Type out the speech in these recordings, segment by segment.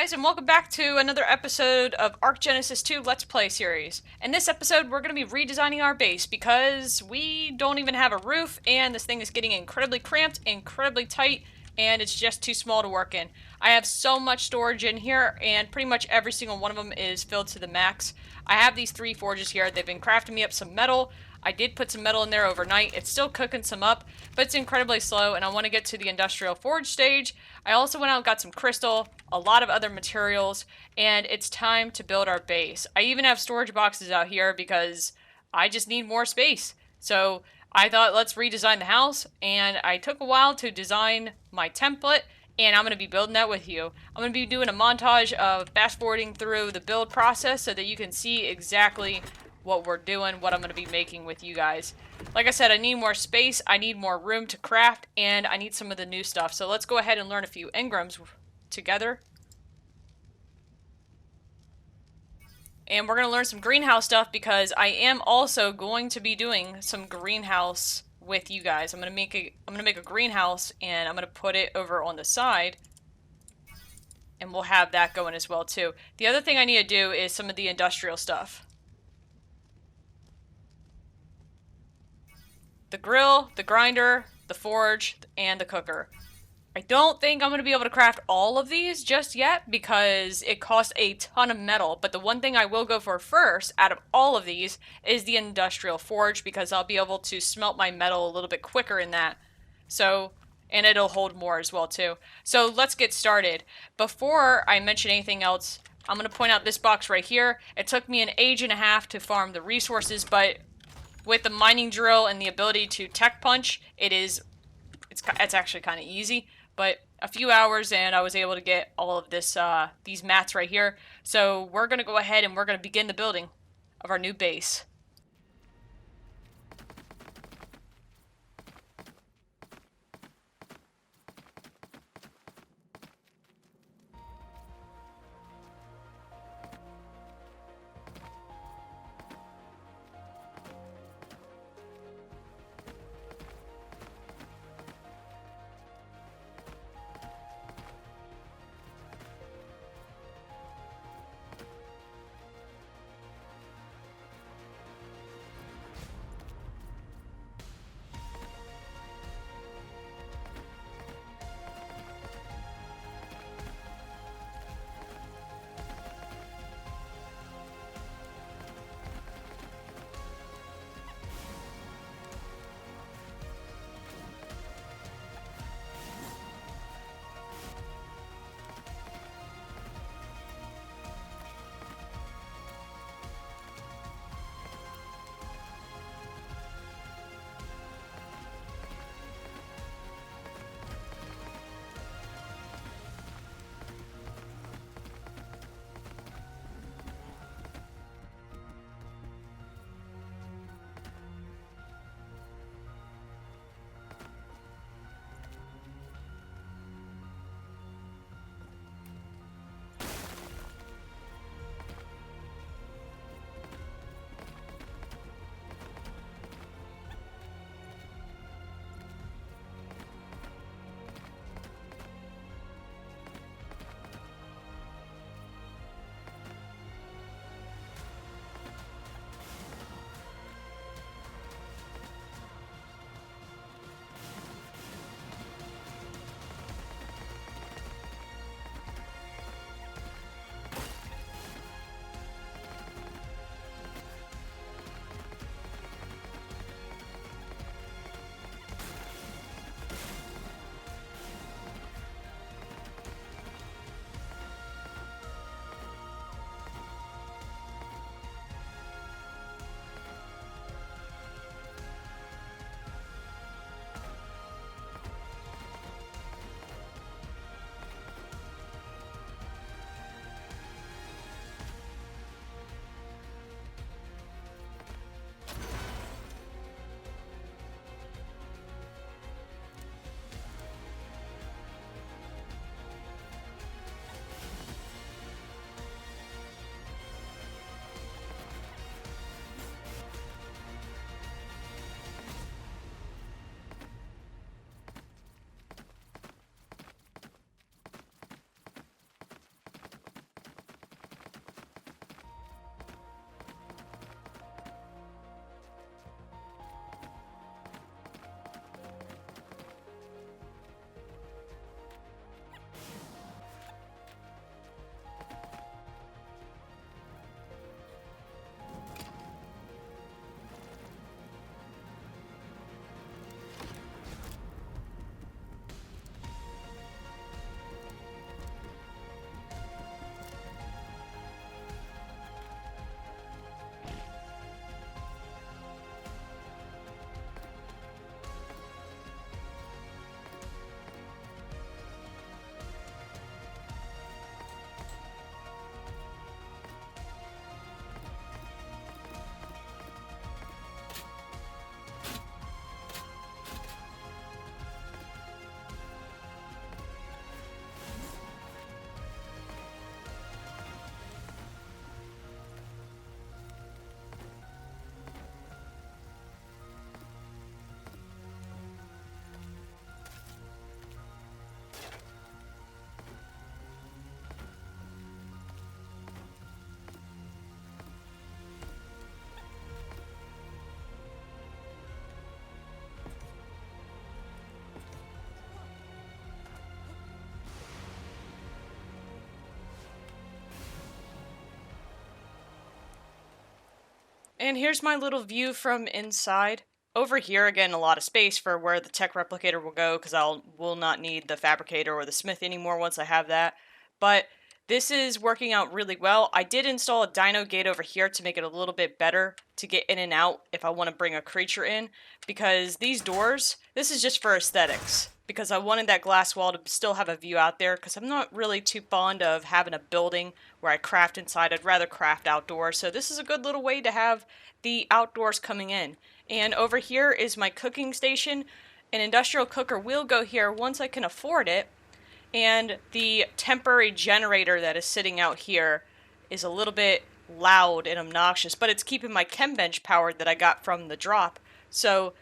guys, and welcome back to another episode of Argentavis 2 Let's Play series. In this episode, we're going to be redesigning our base because we don't even have a roof, and this thing is getting incredibly cramped, incredibly tight, and it's just too small to work in. I have so much storage in here, and pretty much every single one of them is filled to the max. I have these 3 forges here. They've been crafting me up some metal. I did put some metal in there overnight. It's still cooking some up, but it's incredibly slow, and I want to get to the industrial forge stage. I also went out and got some crystal, a lot of other materials, and it's time to build our base. I even have storage boxes out here because I just need more space. So I thought, let's redesign the house, and I took a while to design my template, and I'm going to be building that with you. I'm going to be doing a montage of fast forwarding through the build process so that you can see exactly what we're doing, what I'm going to be making with you guys. Like I said, I need more space, I need more room to craft, and I need some of the new stuff. So let's go ahead and learn a few engrams together. And we're going to learn some greenhouse stuff because I am also going to be doing some greenhouse with you guys. I'm going to make a greenhouse, and I'm going to put it over on the side. And we'll have that going as well too. The other thing I need to do is some of the industrial stuff. The grill, the grinder, the forge, and the cooker. I don't think I'm going to be able to craft all of these just yet because it costs a ton of metal, but the one thing I will go for first out of all of these is the industrial forge because I'll be able to smelt my metal a little bit quicker in that. So, and it'll hold more as well too. So let's get started. Before I mention anything else, I'm going to point out this box right here. It took me an age and a half to farm the resources, but with the mining drill and the ability to tech punch, it's actually kind of easy. But a few hours and I was able to get all of this these mats right here. So we're gonna go ahead and we're gonna begin the building of our new base. And here's my little view from inside. Over here, again, a lot of space for where the tech replicator will go, because will not need the fabricator or the smith anymore once I have that. But this is working out really well. I did install a dino gate over here to make it a little bit better to get in and out if I want to bring a creature in, because these doors, this is just for aesthetics, because I wanted that glass wall to still have a view out there, because I'm not really too fond of having a building where I craft inside. I'd rather craft outdoors, so this is a good little way to have the outdoors coming in. And over here is my cooking station. An industrial cooker will go here once I can afford it, and the temporary generator that is sitting out here is a little bit loud and obnoxious, but it's keeping my chem bench powered that I got from the drop. So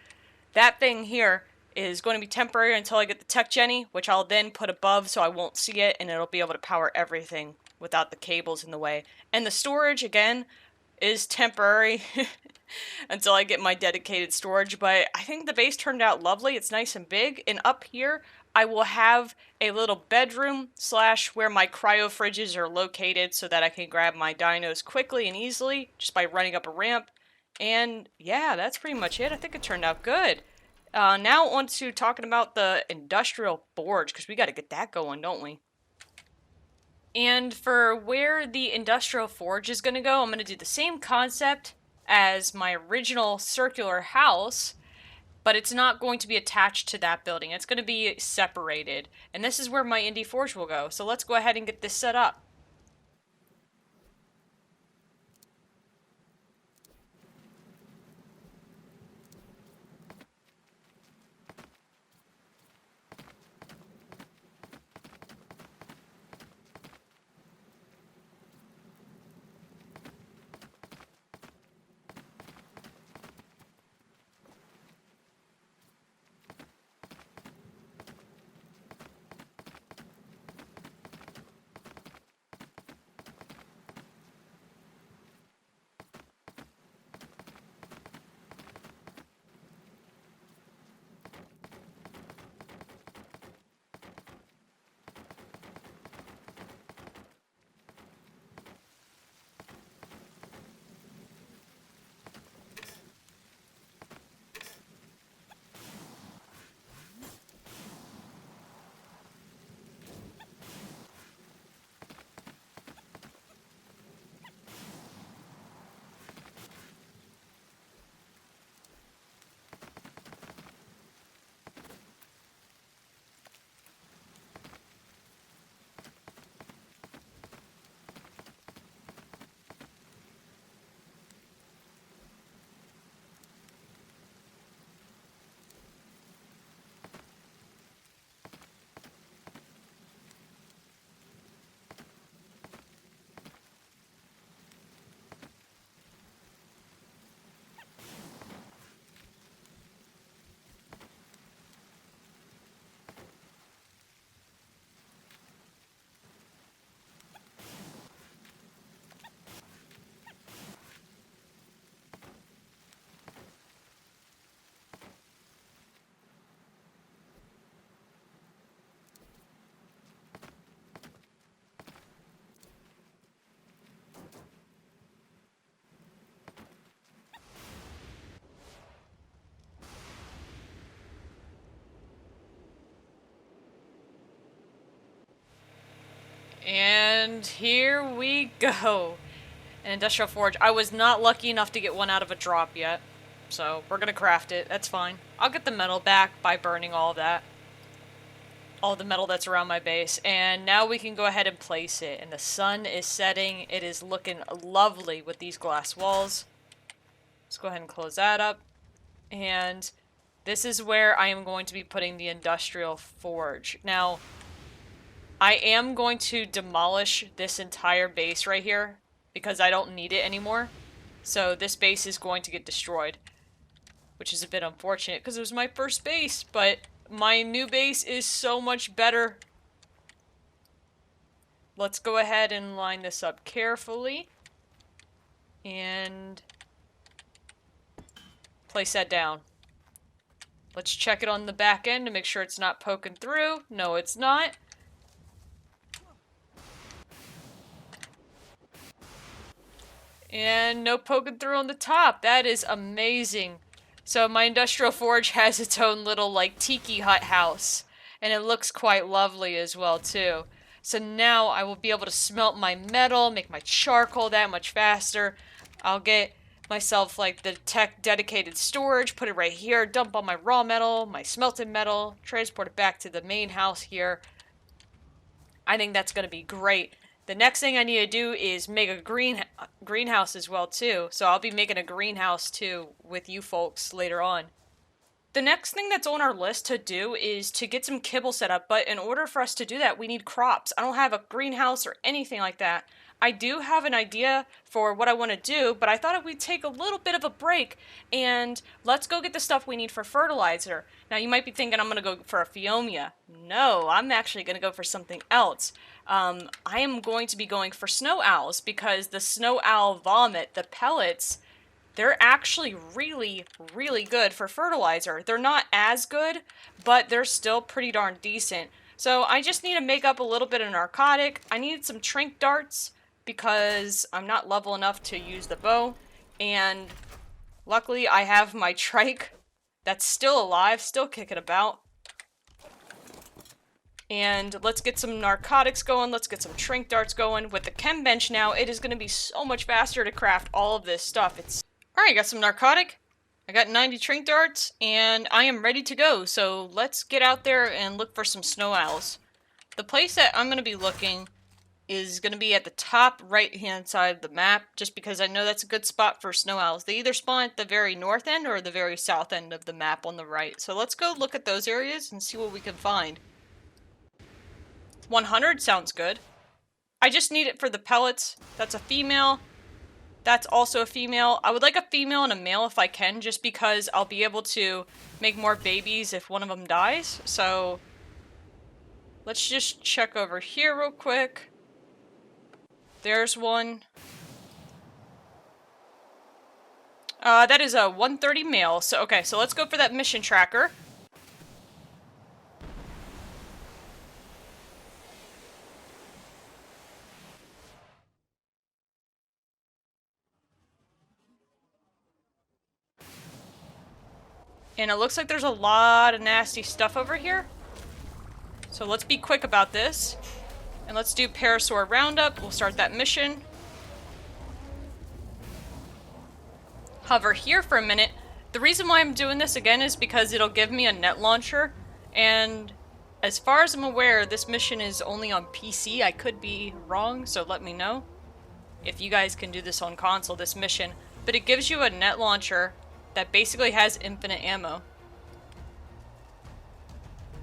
that thing here is going to be temporary until I get the tech Jenny, which I'll then put above so I won't see it, and it'll be able to power everything without the cables in the way. And the storage, again, is temporary until I get my dedicated storage, but I think the base turned out lovely. It's nice and big, and up here I will have a little bedroom / where my cryo fridges are located so that I can grab my dinos quickly and easily just by running up a ramp. And yeah, that's pretty much it. I think it turned out good. Now on to talking about the industrial forge, because we got to get that going, don't we? And for where the industrial forge is going to go, I'm going to do the same concept as my original circular house, but it's not going to be attached to that building. It's going to be separated. And this is where my indie forge will go. So let's go ahead and get this set up. And here we go. An industrial forge. I was not lucky enough to get one out of a drop yet. So we're gonna craft it. That's fine. I'll get the metal back by burning all of that. All the metal that's around my base. And now we can go ahead and place it. And the sun is setting. It is looking lovely with these glass walls. Let's go ahead and close that up. And this is where I am going to be putting the industrial forge. Now, I am going to demolish this entire base right here because I don't need it anymore. So this base is going to get destroyed, which is a bit unfortunate because it was my first base, but my new base is so much better. Let's go ahead and line this up carefully and place that down. Let's check it on the back end to make sure it's not poking through. No, it's not. And no poking through on the top. That is amazing. So my industrial forge has its own little like tiki hut house. And it looks quite lovely as well too. So now I will be able to smelt my metal, make my charcoal that much faster. I'll get myself like the tech dedicated storage, put it right here, dump all my raw metal, my smelted metal, transport it back to the main house here. I think that's going to be great. The next thing I need to do is make a greenhouse as well too. So I'll be making a greenhouse too with you folks later on. The next thing that's on our list to do is to get some kibble set up, but in order for us to do that, we need crops. I don't have a greenhouse or anything like that. I do have an idea for what I want to do, but I thought we'd take a little bit of a break and let's go get the stuff we need for fertilizer. Now you might be thinking I'm going to go for a Phiomia. No, I'm actually going to go for something else. I am going to be going for snow owls because the snow owl vomit, the pellets, they're actually really, really good for fertilizer. They're not as good, but they're still pretty darn decent. So I just need to make up a little bit of narcotic. I need some trink darts because I'm not level enough to use the bow. And luckily I have my trike that's still alive, still kicking about. And let's get some narcotics going. Let's get some trink darts going. With the chem bench now, it is going to be so much faster to craft all of this stuff. Alright, got some narcotic. I got 90 trink darts, and I am ready to go. So let's get out there and look for some snow owls. The place that I'm going to be looking is going to be at the top right-hand side of the map, just because I know that's a good spot for snow owls. They either spawn at the very north end or the very south end of the map on the right. So let's go look at those areas and see what we can find. 100 sounds good. I just need it for the pellets. That's a female. That's also a female. I would like a female and a male if I can, just because I'll be able to make more babies if one of them dies. So let's just check over here real quick. There's one. That is a 130 male. So okay, so let's go for that mission tracker. And it looks like there's a lot of nasty stuff over here. So let's be quick about this. And let's do Parasaur Roundup. We'll start that mission. Hover here for a minute. The reason why I'm doing this again is because it'll give me a net launcher. And as far as I'm aware, this mission is only on PC. I could be wrong, so let me know if you guys can do this on console, this mission. But it gives you a net launcher that basically has infinite ammo.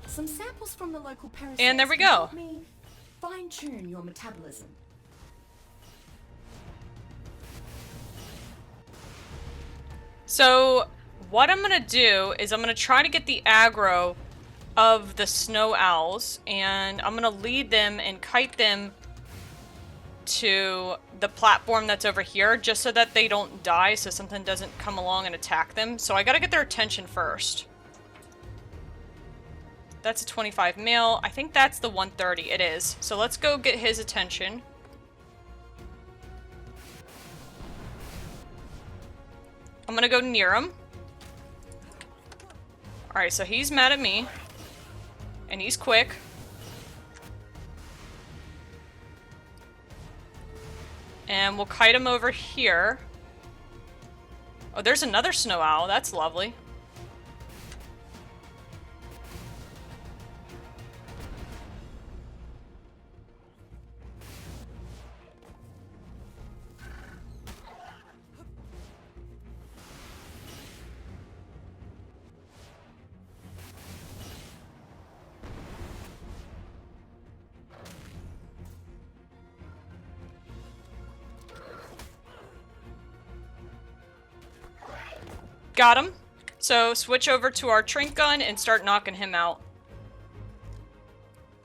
Some samples from the local parasites. And there we go. Fine-tune your metabolism. So what I'm gonna do is I'm gonna try to get the aggro of the snow owls, and I'm gonna lead them and kite them to the platform that's over here, just so that they don't die, so something doesn't come along and attack them. So I gotta get their attention first. That's a 25 male. I think that's the 130. It is. So let's go get his attention. I'm gonna go near him. Alright, so he's mad at me. And he's quick. And we'll kite him over here. Oh, there's another snow owl. That's lovely. Got him. So switch over to our trink gun and start knocking him out.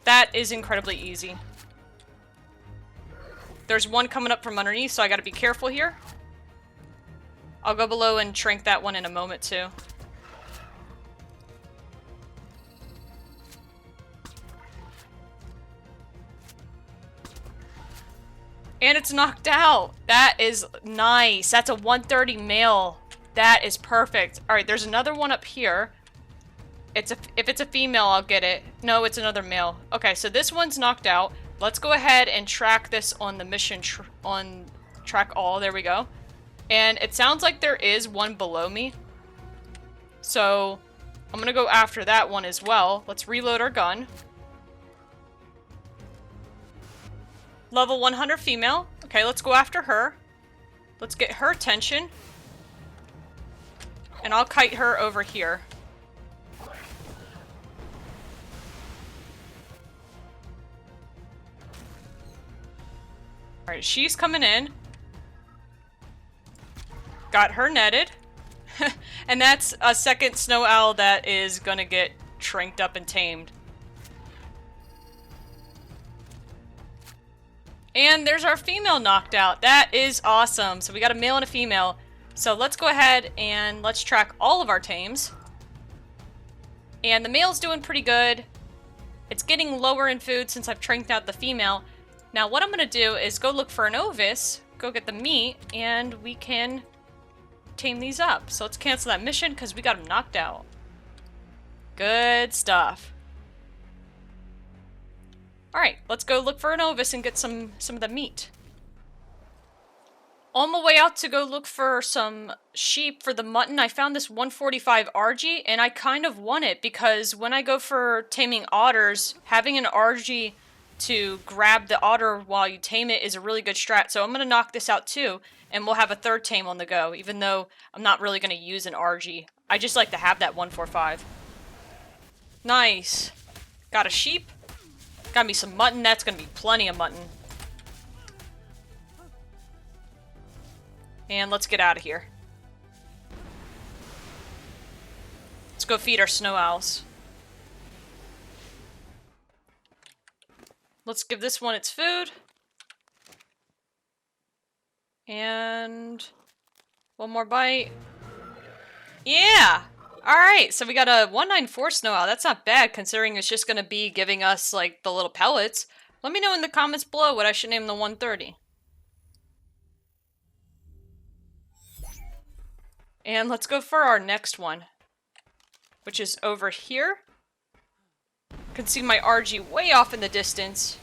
That is incredibly easy. There's one coming up from underneath, so I gotta be careful here. I'll go below and trink that one in a moment too. And it's knocked out. That is nice. That's a 130 male. That is perfect. Alright, there's another one up here. If it's a female, I'll get it. No, it's another male. Okay, so this one's knocked out. Let's go ahead and track this on the mission on track all. There we go. And it sounds like there is one below me. So I'm gonna go after that one as well. Let's reload our gun. Level 100 female. Okay, let's go after her. Let's get her attention. And I'll kite her over here. Alright, she's coming in. Got her netted. And that's a second snow owl that is gonna get shrinked up and tamed. And there's our female knocked out. That is awesome. So we got a male and a female. So let's go ahead and let's track all of our tames. And the male's doing pretty good. It's getting lower in food since I've tranked out the female. Now what I'm going to do is go look for an ovis, go get the meat, and we can tame these up. So let's cancel that mission because we got them knocked out. Good stuff. Alright, let's go look for an ovis and get some of the meat. On my way out to go look for some sheep for the mutton, I found this 145 RG, and I kind of want it because when I go for taming otters, having an RG to grab the otter while you tame it is a really good strat. So I'm going to knock this out too, and we'll have a third tame on the go, even though I'm not really going to use an RG. I just like to have that 145. Nice. Got a sheep. Got me some mutton. That's going to be plenty of mutton. And let's get out of here. Let's go feed our snow owls. Let's give this one its food. And one more bite. Yeah! Alright, so we got a 194 snow owl. That's not bad considering it's just going to be giving us like the little pellets. Let me know in the comments below what I should name the 130. And let's go for our next one, which is over here. You can see my RG way off in the distance.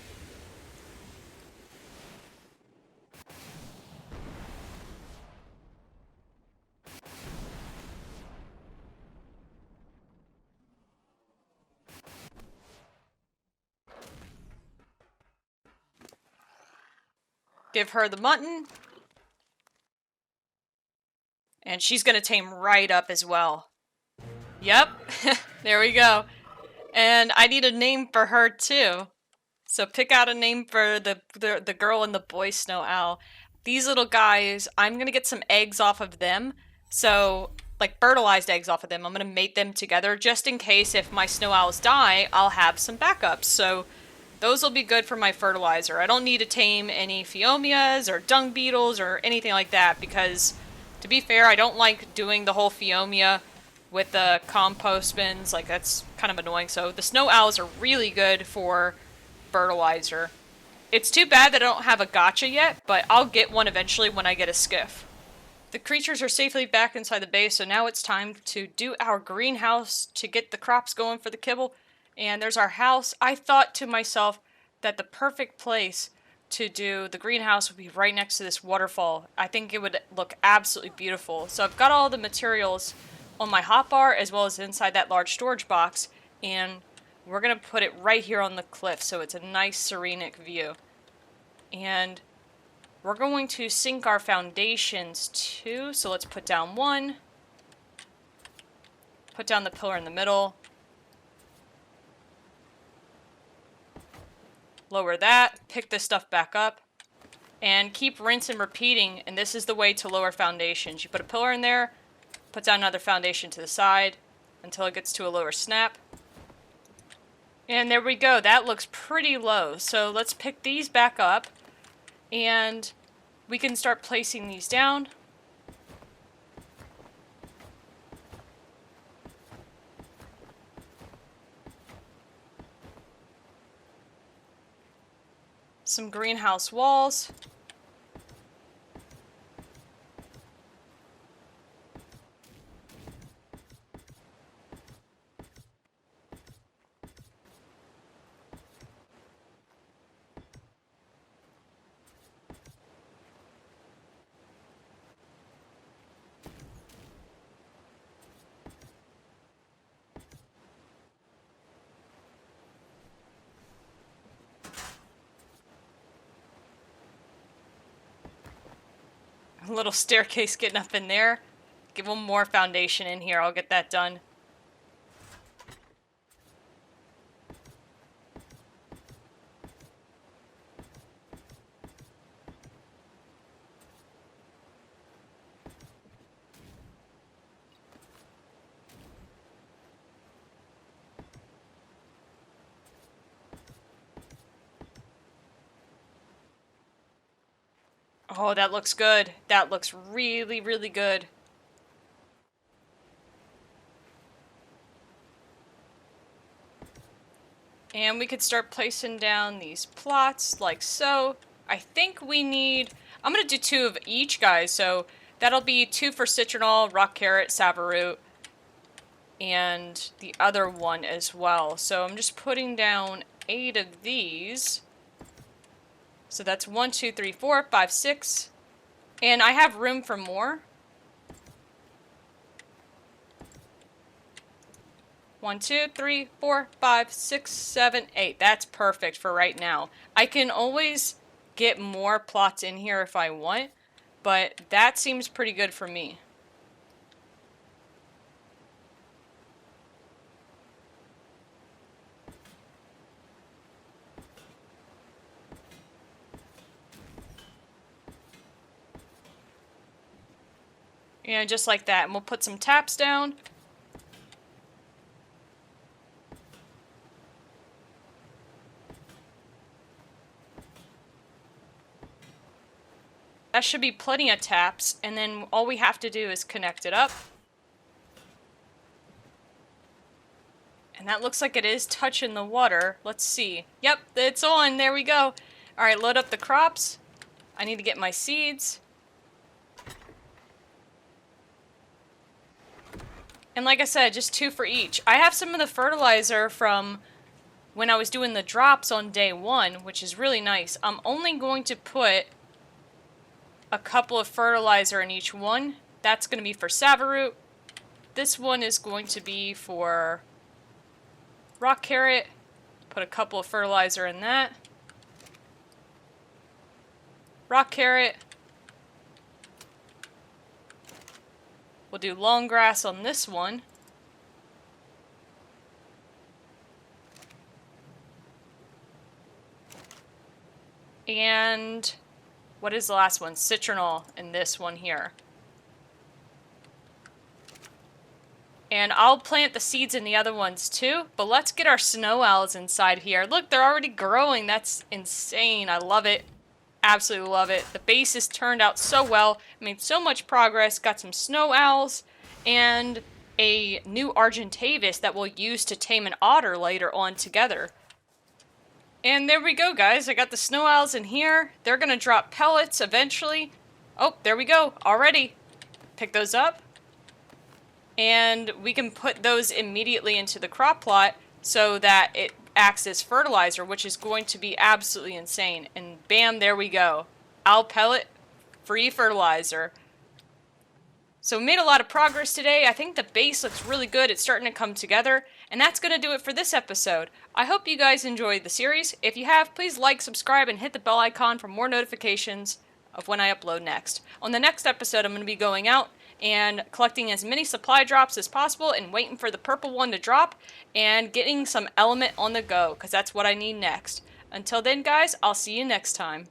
Give her the mutton. And she's gonna tame right up as well. Yep, there we go. And I need a name for her too. So pick out a name for the girl and the boy snow owl. These little guys, I'm gonna get some eggs off of them. So, like fertilized eggs off of them. I'm gonna mate them together just in case if my snow owls die, I'll have some backups. So those will be good for my fertilizer. I don't need to tame any pheomias or dung beetles or anything like that because, to be fair, I don't like doing the whole pheomia with the compost bins. Like, that's kind of annoying. So the snow owls are really good for fertilizer. It's too bad that I don't have a gotcha yet, but I'll get one eventually when I get a skiff. The creatures are safely back inside the base, so now it's time to do our greenhouse to get the crops going for the kibble. And there's our house. I thought to myself that the perfect place to do the greenhouse would be right next to this waterfall. I think it would look absolutely beautiful. So I've got all the materials on my hotbar as well as inside that large storage box, and we're gonna put it right here on the cliff so it's a nice serenic view. And we're going to sink our foundations too. So let's put down one, put down the pillar in the middle, lower that, pick this stuff back up, and keep rinse and repeating, and this is the way to lower foundations. You put a pillar in there, put down another foundation to the side until it gets to a lower snap. And there we go. That looks pretty low. So let's pick these back up, and we can start placing these down. Some greenhouse walls. A little staircase getting up in there. Give one more foundation in here. I'll get that done. Oh, that looks good. That looks really, really good. And we could start placing down these plots like so. I think we need... I'm going to do 2 of each, guys. So that'll be 2 for citronal, rock carrot, savaroot, and the other one as well. So I'm just putting down 8 of these. So that's 1, 2, 3, 4, 5, 6. And I have room for more. 1, 2, 3, 4, 5, 6, 7, 8. That's perfect for right now. I can always get more plots in here if I want, but that seems pretty good for me. Yeah, just like that. And we'll put some taps down. That should be plenty of taps, and then all we have to do is connect it up. And that looks like it is touching the water. Let's see. Yep, it's on. There we go. Alright, load up the crops. I need to get my seeds. And like I said, just 2 for each. I have some of the fertilizer from when I was doing the drops on day 1, which is really nice. I'm only going to put a couple of fertilizer in each one. That's going to be for savaroot. This one is going to be for rock carrot. Put a couple of fertilizer in that. Rock carrot. We'll do long grass on this one. And what is the last one? Citronal in this one here. And I'll plant the seeds in the other ones too, but let's get our snow owls inside here. Look, they're already growing. That's insane. I love it. Absolutely love it. The base has turned out so well. Made so much progress. Got some snow owls and a new Argentavis that we'll use to tame an otter later on together. And there we go, guys. I got the snow owls in here. They're going to drop pellets eventually. Oh, there we go. Already. Pick those up. And we can put those immediately into the crop plot so that it acts as fertilizer, which is going to be absolutely insane. And bam, there we go. Owl pellet, free fertilizer. So we made a lot of progress today. I think the base looks really good. It's starting to come together. And that's going to do it for this episode. I hope you guys enjoyed the series. If you have, please like, subscribe, and hit the bell icon for more notifications of when I upload next. On the next episode, I'm going to be going out and collecting as many supply drops as possible and waiting for the purple one to drop and getting some element on the go, because that's what I need next. Until then, guys, I'll see you next time.